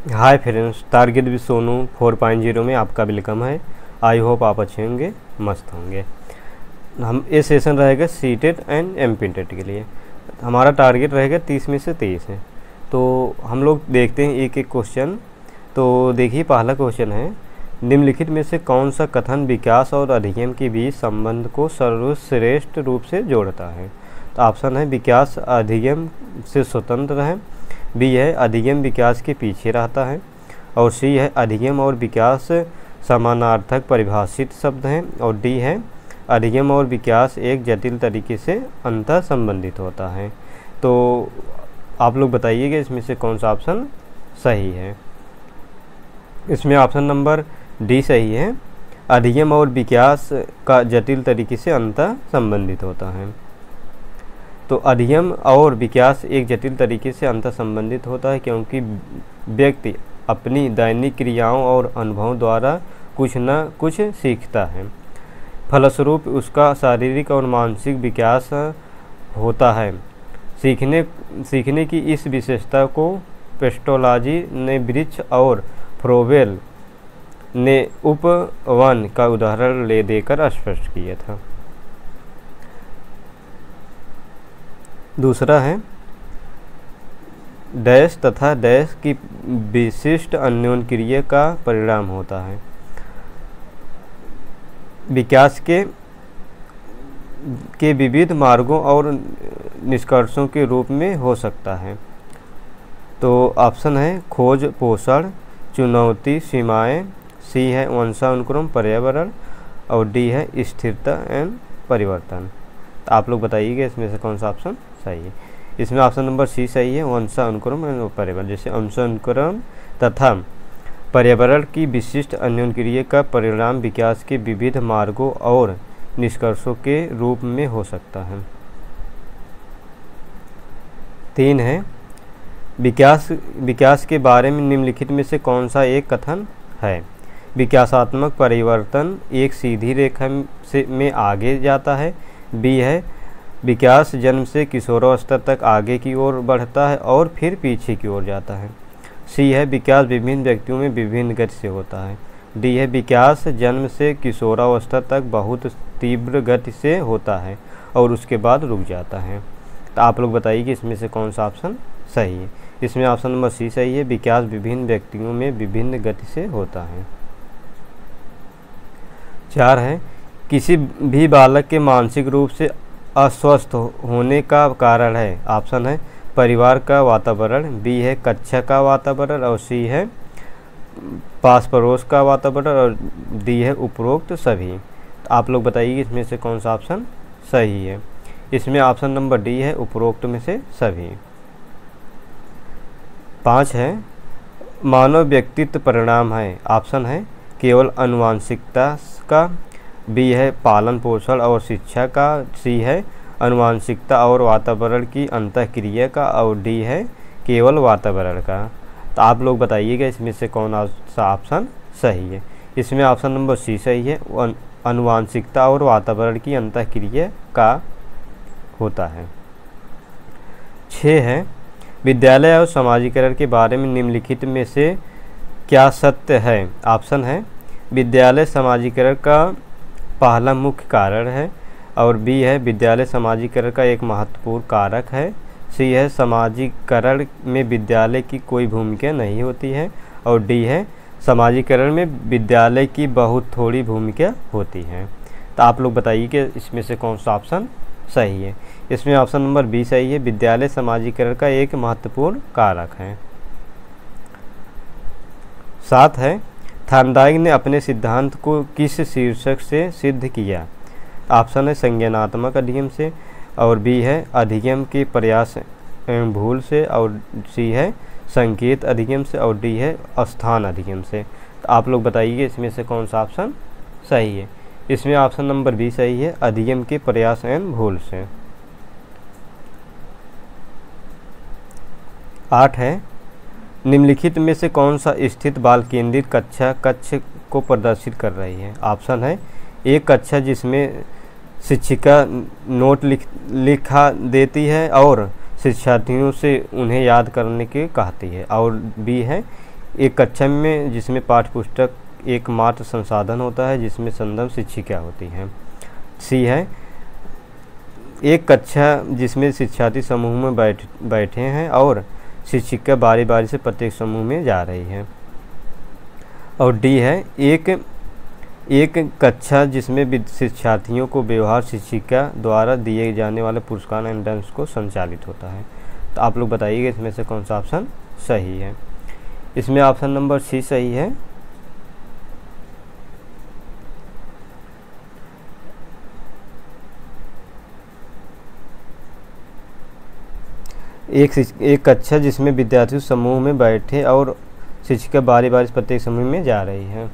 Hi friends, target with Sonu 4.0 में आपका welcome है। आई होप आप अच्छे होंगे, मस्त होंगे। हम ये सेशन रहेगा सीटेट एंड एमपी के लिए। हमारा टारगेट रहेगा 30 में से 23 है। तो हम लोग देखते हैं एक एक क्वेश्चन। तो देखिए, पहला क्वेश्चन है, निम्नलिखित में से कौन सा कथन विकास और अधिगम के बीच संबंध को सर्वश्रेष्ठ रूप से जोड़ता है। तो ऑप्शन है विकास अधिगम से स्वतंत्र है, बी है अधिगम विकास के पीछे रहता है, और सी है अधिगम और विकास समानार्थक परिभाषित शब्द हैं, और डी है अधिगम और विकास एक जटिल तरीके से अंतर संबंधित होता है। तो आप लोग बताइएगा इसमें से कौन सा ऑप्शन सही है। इसमें ऑप्शन नंबर डी सही है, अधिगम और विकास का जटिल तरीके से अंतर संबंधित होता है। तो अधिगम और विकास एक जटिल तरीके से अंतर संबंधित होता है क्योंकि व्यक्ति अपनी दैनिक क्रियाओं और अनुभवों द्वारा कुछ न कुछ सीखता है, फलस्वरूप उसका शारीरिक और मानसिक विकास होता है। सीखने की इस विशेषता को पेस्टोलॉजी ने वृक्ष और फ्रोबेल ने उपवन का उदाहरण ले देकर स्पष्ट किया था। दूसरा है, डैश तथा डैश की विशिष्ट अन्योन्य क्रिया का परिणाम होता है। विकास के विविध मार्गों और निष्कर्षों के रूप में हो सकता है। तो ऑप्शन है खोज पोषण, चुनौती सीमाएं, सी है वंशानुक्रम पर्यावरण, और डी है स्थिरता एवं परिवर्तन। तो आप लोग बताइएगा इसमें से कौन सा ऑप्शन सही है। इसमें ऑप्शन नंबर सी सही है, वंशानुक्रम एवं पर्यावरण। जैसे वंशानुक्रम तथा पर्यावरण की विशिष्ट अन्योन्य का परिणाम विकास के विविध मार्गों और निष्कर्षों के रूप में हो सकता है। 3 है, विकास के बारे में निम्नलिखित में से कौन सा एक कथन है। विकासात्मक परिवर्तन एक सीधी रेखा में आगे जाता है, बी है विकास जन्म से किशोरावस्था तक आगे की ओर बढ़ता है और फिर पीछे की ओर जाता है, सी है विकास विभिन्न व्यक्तियों में विभिन्न गति से होता है, डी है विकास जन्म से किशोरावस्था तक बहुत तीव्र गति से होता है और उसके बाद रुक जाता है। तो आप लोग बताइए कि इसमें से कौन सा ऑप्शन सही है। इसमें ऑप्शन नंबर सी सही है, विकास विभिन्न व्यक्तियों में विभिन्न गति से होता है। 4 है, किसी भी बालक के मानसिक रूप से अस्वस्थ होने का कारण है। ऑप्शन है परिवार का वातावरण, बी है कक्षा का वातावरण, और सी है पास पड़ोस का वातावरण, और डी है उपरोक्त सभी। तो आप लोग बताइए इसमें से कौन सा ऑप्शन सही है। इसमें ऑप्शन नंबर डी है उपरोक्त में से सभी। 5 है, मानव व्यक्तित्व परिणाम है। ऑप्शन है केवल आनुवंशिकता का, बी है पालन पोषण और शिक्षा का, सी है आनुवंशिकता और वातावरण की अंतःक्रिया का, और डी है केवल वातावरण का। तो आप लोग बताइएगा इसमें से कौन सा ऑप्शन सही है। इसमें ऑप्शन नंबर सी सही है, आनुवंशिकता और वातावरण की अंतःक्रिया का होता है। 6 है, विद्यालय और समाजीकरण के बारे में निम्नलिखित में से क्या सत्य है। ऑप्शन है विद्यालय समाजीकरण का पहला मुख्य कारण है, और बी है विद्यालय समाजीकरण का एक महत्वपूर्ण कारक है, सी है समाजीकरण में विद्यालय की कोई भूमिका नहीं होती है, और डी है समाजीकरण में विद्यालय की बहुत थोड़ी भूमिका होती है। तो आप लोग बताइए कि इसमें से कौन सा ऑप्शन सही है। इसमें ऑप्शन नंबर बी सही है, विद्यालय समाजीकरण का एक महत्वपूर्ण कारक है। 7 है, थॉर्नडाइक ने अपने सिद्धांत को किस शीर्षक से सिद्ध किया। ऑप्शन है संज्ञानात्मक अधिगम से, और बी है अधिगम के प्रयास एवं भूल से, और सी है संकेत अधिगम से, और डी है स्थान अधिगम से। तो आप लोग बताइए इसमें से कौन सा ऑप्शन सही है। इसमें ऑप्शन नंबर बी सही है, अधिगम के प्रयास एवं भूल से। 8 है, निम्नलिखित में से कौन सा स्थित बाल केंद्रित कक्ष को प्रदर्शित कर रही है। ऑप्शन है एक कक्षा जिसमें शिक्षिका नोट लिखा देती है और शिक्षार्थियों से उन्हें याद करने के कहती है, और बी है एक कक्षा में जिसमें पाठ्य पुस्तक एकमात्र संसाधन होता है जिसमें संदर्भ शिक्षिका होती हैं। सी है एक कक्षा जिसमें शिक्षार्थी समूह में बैठे हैं और शिक्षिका बारी बारी से प्रत्येक समूह में जा रही है। और डी है एक कक्षा जिसमें शिक्षार्थियों को व्यवहार शिक्षिका द्वारा दिए जाने वाले पुरस्कार एंड दंड को संचालित होता है। तो आप लोग बताइएगा इसमें से कौन सा ऑप्शन सही है। इसमें ऑप्शन नंबर सी सही है। एक कक्षा जिसमें विद्यार्थी समूह में बैठे और शिक्षिका बारी बारी प्रत्येक समूह में जा रही है।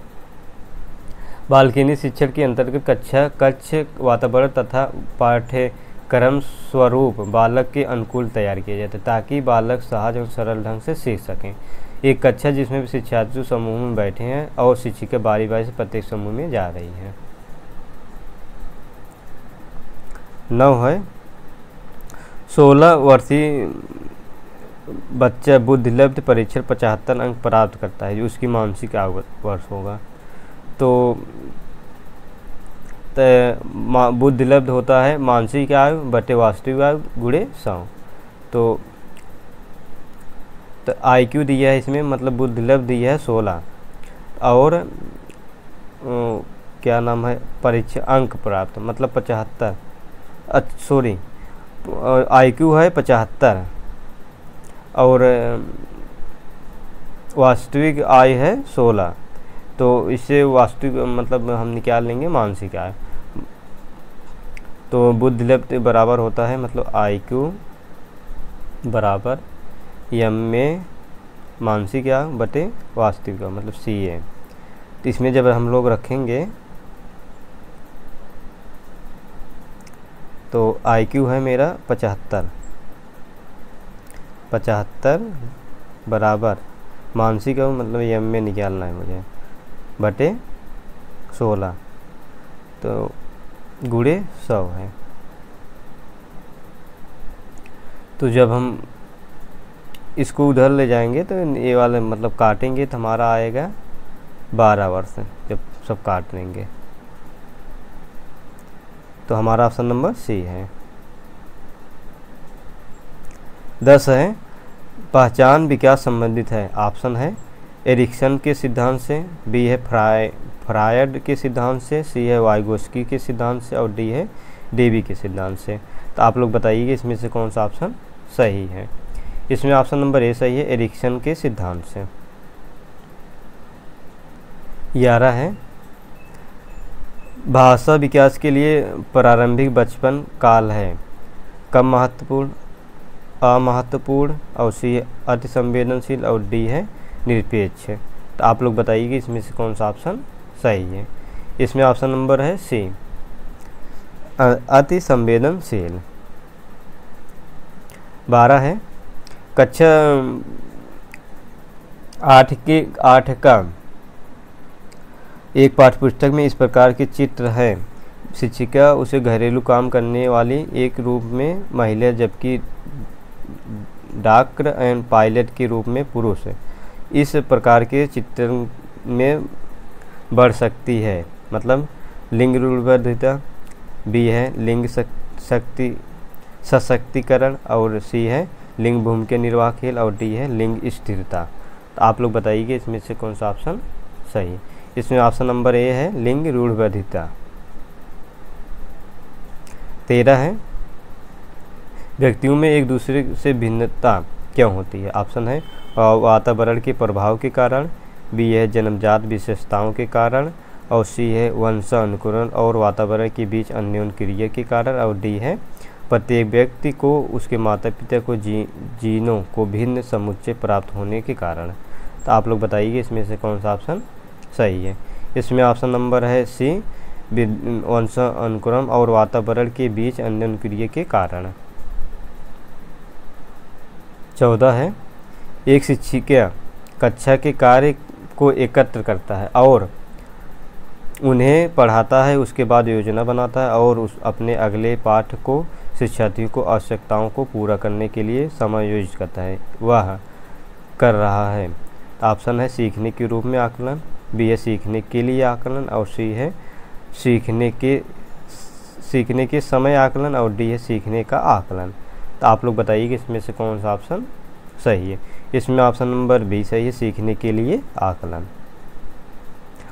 बालकनी शिक्षण के अंतर्गत कक्ष वातावरण तथा पाठ्यक्रम स्वरूप बालक के अनुकूल तैयार किया जाता है ताकि बालक सहज और सरल ढंग से सीख सकें। एक कक्षा जिसमें शिक्षार्थी समूह में बैठे हैं और शिक्षिका बारी बारी से प्रत्येक समूह में जा रही है। 9 है 16 वर्षीय बच्चा बुद्धिलब्ध परीक्षण 75 अंक प्राप्त करता है जो उसकी मानसिक आयु वर्ष होगा। तो बुद्धिलब्ध होता है मानसिक आयु बटे वास्तविक आयु गुणे 100। तो IQ दिया है इसमें, मतलब बुद्धिलब्ध दिया है 16 और क्या नाम है परीक्षा अंक प्राप्त मतलब 75 सॉरी IQ है 75 और वास्तविक आय है 16। तो इससे वास्तविक मतलब हम निकाल लेंगे मानसिक आय। तो बुद्धिलब्ध बराबर होता है मतलब IQ बराबर M में मानसिक आय बटे वास्तविक आय मतलब CA। तो इसमें जब हम लोग रखेंगे तो IQ है मेरा 75 बराबर मानसिक आयु मतलब M में निकालना है मुझे बटे 16 तो गुणे 100 है। तो जब हम इसको उधर ले जाएंगे तो ये वाले मतलब काटेंगे तो हमारा आएगा 12 वर्ष जब सब काट लेंगे। तो हमारा ऑप्शन नंबर सी है। 10 है पहचान विकास संबंधित है। ऑप्शन है एरिक्सन के सिद्धांत से, बी है फ्रायड के सिद्धांत से, सी है वाइगोस्की के सिद्धांत से और डी है डेवी के सिद्धांत से। तो आप लोग बताइए इसमें से कौन सा ऑप्शन सही है। इसमें ऑप्शन नंबर ए सही है एरिक्सन के सिद्धांत से। 11 है भाषा विकास के लिए प्रारंभिक बचपन काल है कम महत्वपूर्ण अमहत्वपूर्ण और सी है अति संवेदनशील और डी है निरपेक्ष। तो आप लोग बताइए कि इसमें से कौन सा ऑप्शन सही है। इसमें ऑप्शन नंबर है सी अति संवेदनशील। 12 है कक्षा 8 का एक पाठ्यपुस्तक में इस प्रकार के चित्र है। शिक्षिका उसे घरेलू काम करने वाली एक रूप में महिला जबकि डॉक्टर एंड पायलट के रूप में पुरुष है। इस प्रकार के चित्र में बढ़ सकती है मतलब लिंग रूढ़िवादिता, बी है लिंग शक्ति सशक्तिकरण और सी है लिंग भूमिका निर्वाह खेल और डी है लिंग स्थिरता। तो आप लोग बताइए इसमें से कौन सा ऑप्शन सही। इसमें ऑप्शन नंबर ए है लिंग रूढ़िवादिता। 13 है व्यक्तियों में एक दूसरे से भिन्नता क्यों होती है। ऑप्शन है वातावरण के प्रभाव के कारण, बी है जन्मजात विशेषताओं के कारण और सी है वंशानुकरण और वातावरण के बीच अन्योन्य क्रिया के कारण और डी है प्रत्येक व्यक्ति को उसके माता पिता को जीनों को भिन्न समुच्चय प्राप्त होने के कारण। तो आप लोग बताइए इसमें से कौन सा ऑप्शन सही है। इसमें ऑप्शन नंबर है सी वंशानुक्रम और वातावरण के बीच अन्योन्य क्रिया के कारण। 14 है एक शिक्षिका कक्षा के कार्य को एकत्र करता है और उन्हें पढ़ाता है, उसके बाद योजना बनाता है और अपने अगले पाठ को शिक्षार्थियों को आवश्यकताओं को पूरा करने के लिए समायोजित करता है। वह कर रहा है तो ऑप्शन है सीखने के रूप में आकलन, बी है सीखने के लिए आकलन, और सी है सीखने के समय आकलन, और डी है सीखने का आकलन। तो आप लोग बताइए कि इसमें से कौन सा ऑप्शन सही है। इसमें ऑप्शन नंबर बी सही है, सीखने के लिए आकलन।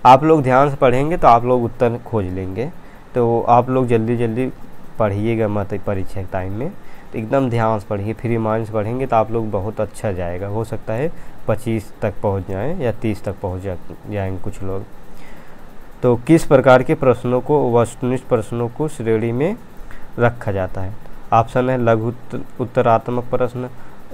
आप लोग ध्यान से पढ़ेंगे तो आप लोग उत्तर खोज लेंगे। तो आप लोग जल्दी जल्दी पढ़िएगा मत परीक्षा के टाइम में, तो एकदम ध्यान से पढ़िए, फ्री माइंड से पढ़ेंगे तो आप लोग बहुत अच्छा जाएगा। हो सकता है 25 तक पहुंच जाएं या 30 तक पहुंच जाएंगे कुछ लोग। तो किस प्रकार के प्रश्नों को वस्तुनिष्ठ प्रश्नों को श्रेणी में रखा जाता है। ऑप्शन है लघु उत्तरात्मक प्रश्न,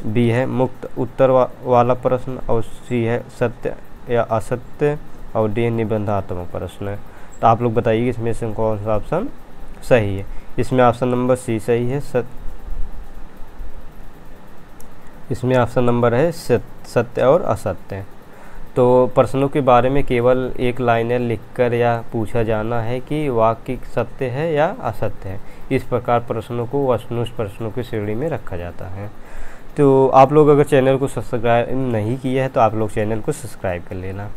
बी है मुक्त उत्तर वाला प्रश्न, और सी है सत्य या असत्य, और डी है निबंधात्मक प्रश्न। तो आप लोग बताइए इसमें से कौन सा ऑप्शन सही है। इसमें ऑप्शन नंबर सी सही है, इसमें ऑप्शन नंबर है सत्य और असत्य। तो प्रश्नों के बारे में केवल एक लाइनें लिखकर या पूछा जाना है कि वाक्य सत्य है या असत्य है। इस प्रकार प्रश्नों को वस्तुनिष्ठ प्रश्नों की श्रेणी में रखा जाता है। तो आप लोग अगर चैनल को सब्सक्राइब नहीं किया है तो आप लोग चैनल को सब्सक्राइब कर लेना।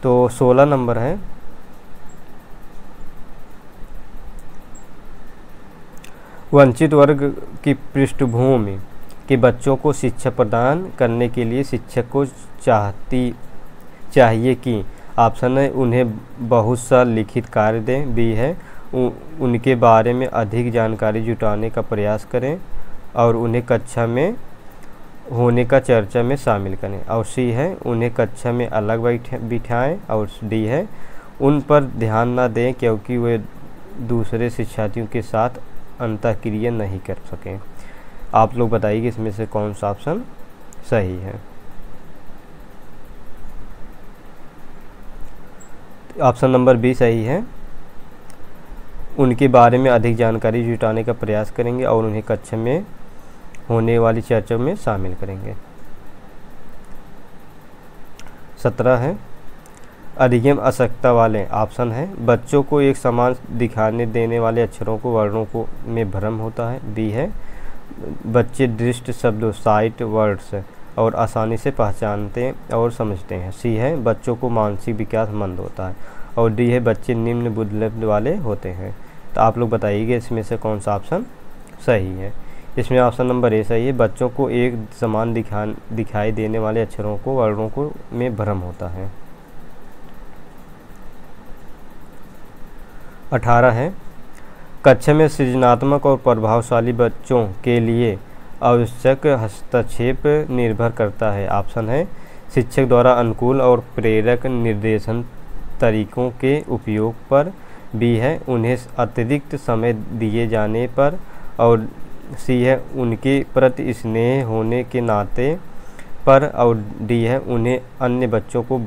तो 16 नंबर है, वंचित वर्ग की पृष्ठभूमि के बच्चों को शिक्षा प्रदान करने के लिए शिक्षक को चाहिए कि ऑप्शन है उन्हें बहुत सा लिखित कार्य दें, बी है उनके बारे में अधिक जानकारी जुटाने का प्रयास करें, और उन्हें कक्षा में होने का चर्चा में शामिल करें, और सी है उन्हें कक्षा में अलग बिठाएं, और डी है उन पर ध्यान न दें क्योंकि वे दूसरे शिक्षार्थियों के साथ अंतःक्रिया नहीं कर सकें। आप लोग बताइए कि इसमें से कौन सा ऑप्शन सही है। ऑप्शन नंबर बी सही है, उनके बारे में अधिक जानकारी जुटाने का प्रयास करेंगे और उन्हें कक्षा में होने वाली चर्चा में शामिल करेंगे। 17 है, अधिगम अशक्तता वाले ऑप्शन है बच्चों को एक समान दिखाने देने वाले अक्षरों को वर्णों को में भ्रम होता है, बी है बच्चे दृष्ट शब्दों साइट वर्ड्स और आसानी से पहचानते और समझते हैं, सी है बच्चों को मानसिक विकास मंद होता है, और डी है बच्चे निम्न बुद्धि वाले होते हैं। तो आप लोग बताइएगा इसमें से कौन सा ऑप्शन सही है। इसमें ऑप्शन नंबर ए सही है, बच्चों को एक समान दिखाई देने वाले अक्षरों को वर्णों को में भ्रम होता है। 18 है, कक्षा में सृजनात्मक और प्रभावशाली बच्चों के लिए आवश्यक हस्तक्षेप निर्भर करता है। ऑप्शन है शिक्षक द्वारा अनुकूल और प्रेरक निर्देशन तरीकों के उपयोग पर, बी है उन्हें अतिरिक्त समय दिए जाने पर, और सी है उनके प्रति स्नेह होने के नाते पर, और डी है उन्हें अन्य बच्चों को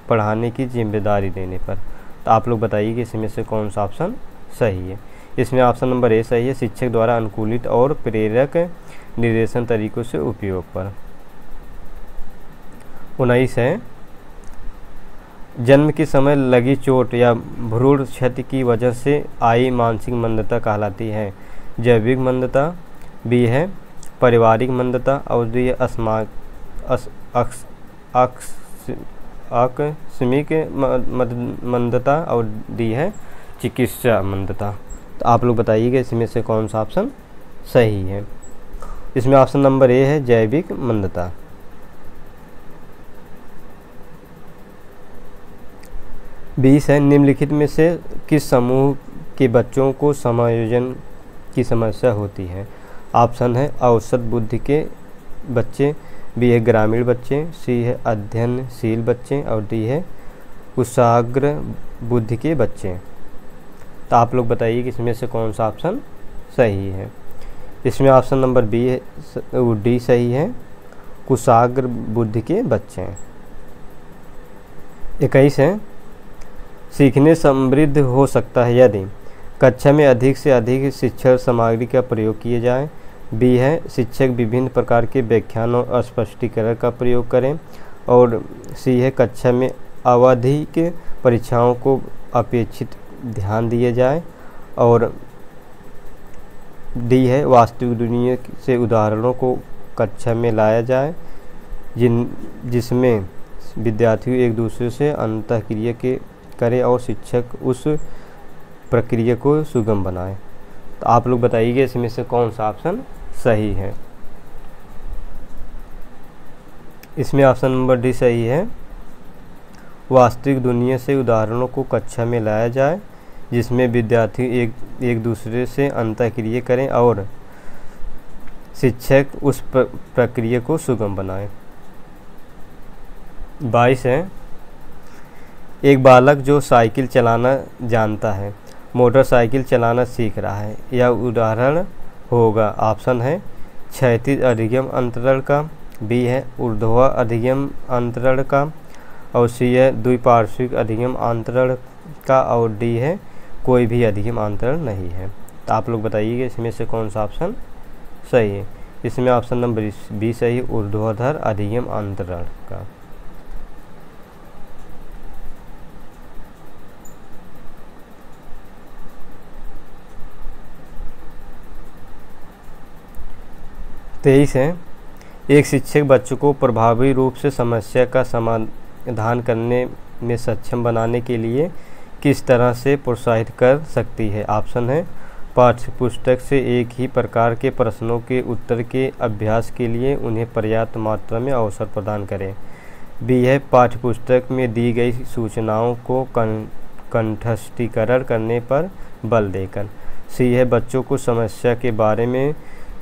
पढ़ाने की जिम्मेदारी देने पर। तो आप लोग बताइए कि इसमें से कौन सा ऑप्शन सही है। इसमें ऑप्शन नंबर ए सही है, शिक्षक द्वारा अनुकूलित और प्रेरक निर्देशन तरीकों से उपयोग पर। 19 है, जन्म के समय लगी चोट या भ्रूण क्षति की वजह से आई मानसिक मंदता कहलाती है, जैविक मंदता, बी है पारिवारिक मंदता, और डी है आकस्मिक मंदता, और डी है चिकित्सा मंदता। तो आप लोग बताइएगा इसमें से कौन सा ऑप्शन सही है। इसमें ऑप्शन नंबर ए है जैविक मंदता। 20 है, निम्नलिखित में से किस समूह के बच्चों को समायोजन की समस्या होती है। ऑप्शन है औसत बुद्धि के बच्चे, बी है ग्रामीण बच्चे, सी है अध्ययनशील बच्चे, और डी है कुशाग्र बुद्धि के बच्चे। तो आप लोग बताइए कि इसमें से कौन सा ऑप्शन सही है। इसमें ऑप्शन नंबर बी है डी सही है, कुशाग्र बुद्धि के बच्चे। 21 है, सीखने समृद्ध हो सकता है यदि कक्षा में अधिक से अधिक शिक्षण सामग्री का प्रयोग किए जाए, बी है शिक्षक विभिन्न प्रकार के व्याख्यानों और स्पष्टीकरण का प्रयोग करें, और सी है कक्षा में आवधिक परीक्षाओं को अपेक्षित ध्यान दिए जाए, और डी है वास्तविक दुनिया से उदाहरणों को कक्षा में लाया जाए, जिसमें विद्यार्थी एक दूसरे से अंतःक्रिया करे और शिक्षक उस प्रक्रिया को सुगम बनाए। तो आप लोग बताइए इसमें से कौन सा ऑप्शन सही है। इसमें ऑप्शन नंबर डी सही है। वास्तविक दुनिया से उदाहरणों को कक्षा में लाया जाए जिसमें विद्यार्थी एक दूसरे से अंतःक्रिया करें और शिक्षक उस प्रक्रिया को सुगम बनाए। 22 है। एक बालक जो साइकिल चलाना जानता है मोटरसाइकिल चलाना सीख रहा है, यह उदाहरण होगा। ऑप्शन है क्षैतिज अधिगम अंतरण का, बी है ऊर्ध्वाधर अधिगम अंतरण का, और सी है द्विपार्श्विक अधिगम अंतरण का, और डी है कोई भी अधिगम अंतरण नहीं है। तो आप लोग बताइएगा इसमें से कौन सा ऑप्शन सही है। इसमें ऑप्शन नंबर बी सही, ऊर्ध्वाधर अधिगम अंतरण का। तेईस है। एक शिक्षक बच्चों को प्रभावी रूप से समस्या का समाधान करने में सक्षम बनाने के लिए किस तरह से प्रोत्साहित कर सकती है। ऑप्शन है पाठ्यपुस्तक से एक ही प्रकार के प्रश्नों के उत्तर के अभ्यास के लिए उन्हें पर्याप्त मात्रा में अवसर प्रदान करें, बी है पाठ्यपुस्तक में दी गई सूचनाओं को कंठस्थीकरण करने पर बल देकर, सी है बच्चों को समस्या के बारे में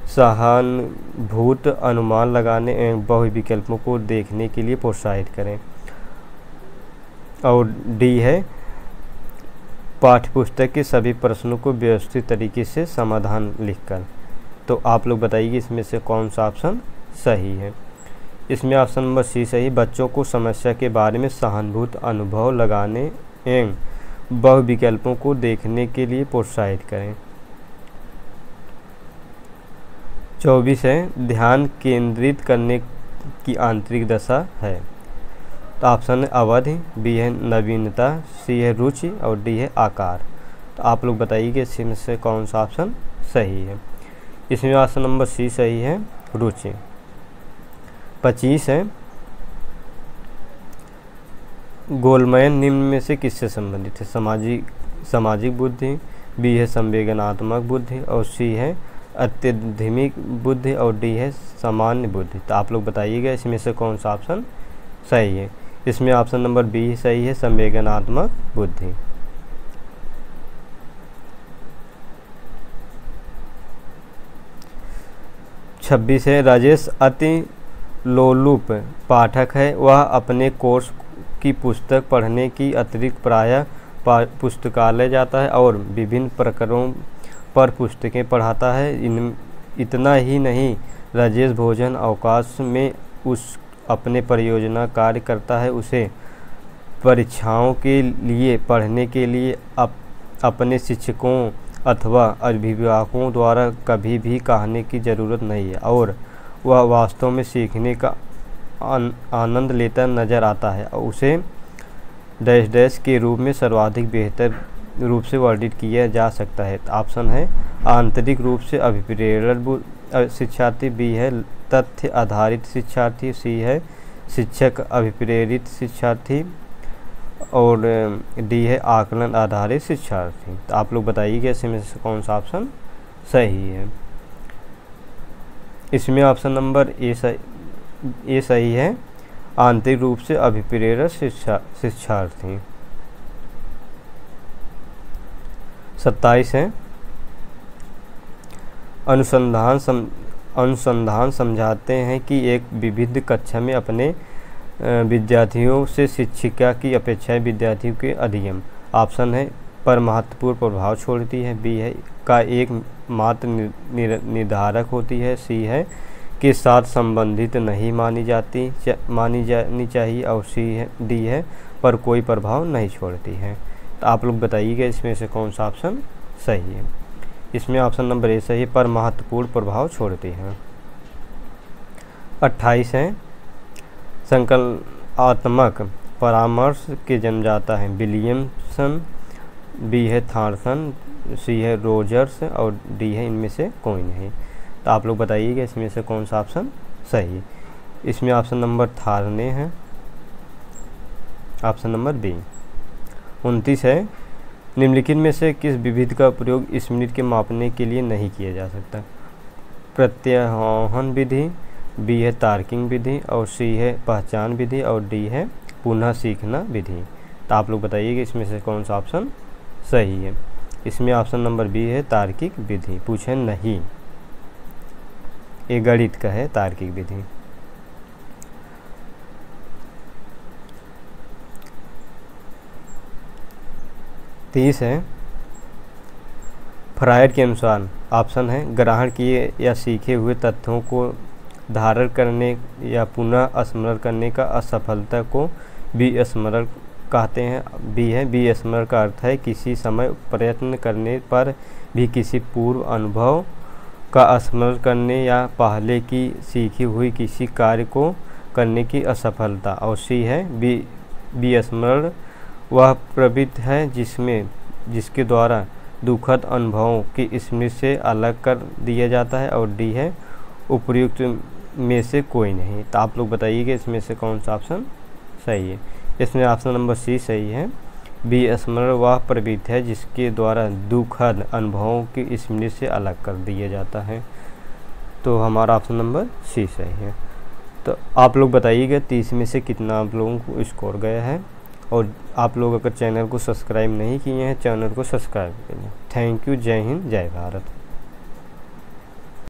सहानुभूत अनुमान लगाने एवं बहुविकल्पों को देखने के लिए प्रोत्साहित करें, और डी है पाठ्यपुस्तक के सभी प्रश्नों को व्यवस्थित तरीके से समाधान लिखकर। तो आप लोग बताइए इसमें से कौन सा ऑप्शन सही है। इसमें ऑप्शन नंबर सी सही, बच्चों को समस्या के बारे में सहानुभूत अनुभव लगाने एवं बहुविकल्पों को देखने के लिए प्रोत्साहित करें। 24 है। ध्यान केंद्रित करने की आंतरिक दशा है। तो ऑप्शन है अवधि, बी है नवीनता, सी है रुचि, और डी है आकार। तो आप लोग बताइए कि इसमें से कौन सा ऑप्शन सही है। इसमें ऑप्शन नंबर सी सही है, रुचि। 25 है। गोलमैन निम्न में से किससे संबंधित है। सामाजिक बुद्धि, बी है संवेदनात्मक बुद्धि, और सी है अत्यधिक बुद्धि, और डी है सामान्य बुद्धि। तो आप लोग बताइएगा इसमें से कौन सा ऑप्शन सही है। इसमें ऑप्शन नंबर बी सही है, संवेदनात्मक बुद्धि। 26 है। राजेश अति लोलुप पाठक है, वह अपने कोर्स की पुस्तक पढ़ने की अतिरिक्त प्रायः पुस्तकालय जाता है और विभिन्न प्रकरणों पर पुस्तकें पढ़ाता है। इतना ही नहीं, राजेश भोजन अवकाश में अपने परियोजना कार्य करता है। उसे परीक्षाओं के लिए पढ़ने के लिए अपने शिक्षकों अथवा अभिभावकों द्वारा कभी भी कहने की ज़रूरत नहीं है, और वह वास्तव में सीखने का आनंद लेता नज़र आता है। उसे डैश डैश के रूप में सर्वाधिक बेहतर रूप से वर्णित किया जा सकता है। ऑप्शन है आंतरिक रूप से अभिप्रेरण शिक्षार्थी, बी है तथ्य आधारित शिक्षार्थी, सी है शिक्षक अभिप्रेरित शिक्षार्थी, और डी है आकलन आधारित शिक्षार्थी। तो आप लोग बताइए कि इसमें से कौन सा ऑप्शन सही है। इसमें ऑप्शन नंबर ए सही है, आंतरिक रूप से अभिप्रेरित शिक्षार्थी। 27 है। अनुसंधान समझाते हैं कि एक विविध कक्षा में अपने विद्यार्थियों से शिक्षिका की अपेक्षाएं विद्यार्थियों के अधिगम ऑप्शन है पर महत्वपूर्ण प्रभाव छोड़ती है, बी है का एक मात्र निर्धारक होती है, सी है के साथ संबंधित नहीं मानी जानी चाहिए, और सी है डी है पर कोई प्रभाव नहीं छोड़ती है। तो आप लोग बताइएगा इसमें से कौन सा ऑप्शन सही है। इसमें ऑप्शन नंबर ए सही पर महत्वपूर्ण प्रभाव छोड़ती है। 28 है। संकल्पात्मक परामर्श के जन्मदाता है विलियमसन, बी है थॉमसन, सी है रोजर्स, और डी है इनमें से कोई नहीं। तो आप लोग बताइएगा इसमें से कौन सा ऑप्शन सही है। इसमें ऑप्शन नंबर थारने है, ऑप्शन नंबर बी। 29 है, निम्नलिखित में से किस विधि का प्रयोग इस मिनट के मापने के लिए नहीं किया जा सकता? प्रत्यारोहण विधि, बी है तार्किक विधि, और सी है पहचान विधि, और डी है पुनः सीखना विधि। तो आप लोग बताइए कि इसमें से कौन सा ऑप्शन सही है। इसमें ऑप्शन नंबर बी है तार्किक विधि। पूछे नहीं, ये गणित का है तार्किक विधि। 30 है, फ्रायड के अनुसार ऑप्शन है ग्रहण किए या सीखे हुए तथ्यों को धारण करने या पुनः स्मरण करने का असफलता को विस्मरण कहते हैं। बी है, विस्मरण का अर्थ है किसी समय प्रयत्न करने पर भी किसी पूर्व अनुभव का स्मरण करने या पहले की सीखी हुई किसी कार्य को करने की असफलता। और सी है, विस्मरण वह प्रवृत्ति है जिसके द्वारा दुखद अनुभवों की स्मृति से अलग कर दिया जाता है। और डी है, उपर्युक्त में से कोई नहीं। तो आप लोग बताइए कि इसमें से कौन सा ऑप्शन सही है। इसमें ऑप्शन नंबर सी सही है, विस्मरण वह प्रवृत्ति है जिसके द्वारा दुखद अनुभवों की स्मृति से अलग कर दिया जाता है। तो हमारा ऑप्शन नंबर सी सही है। तो आप लोग बताइएगा 30 में से कितना आप लोगों को स्कोर गया है। और आप लोग अगर चैनल को सब्सक्राइब नहीं किए हैं, चैनल को सब्सक्राइब करिए। Thank you. जय हिंद, जय भारत।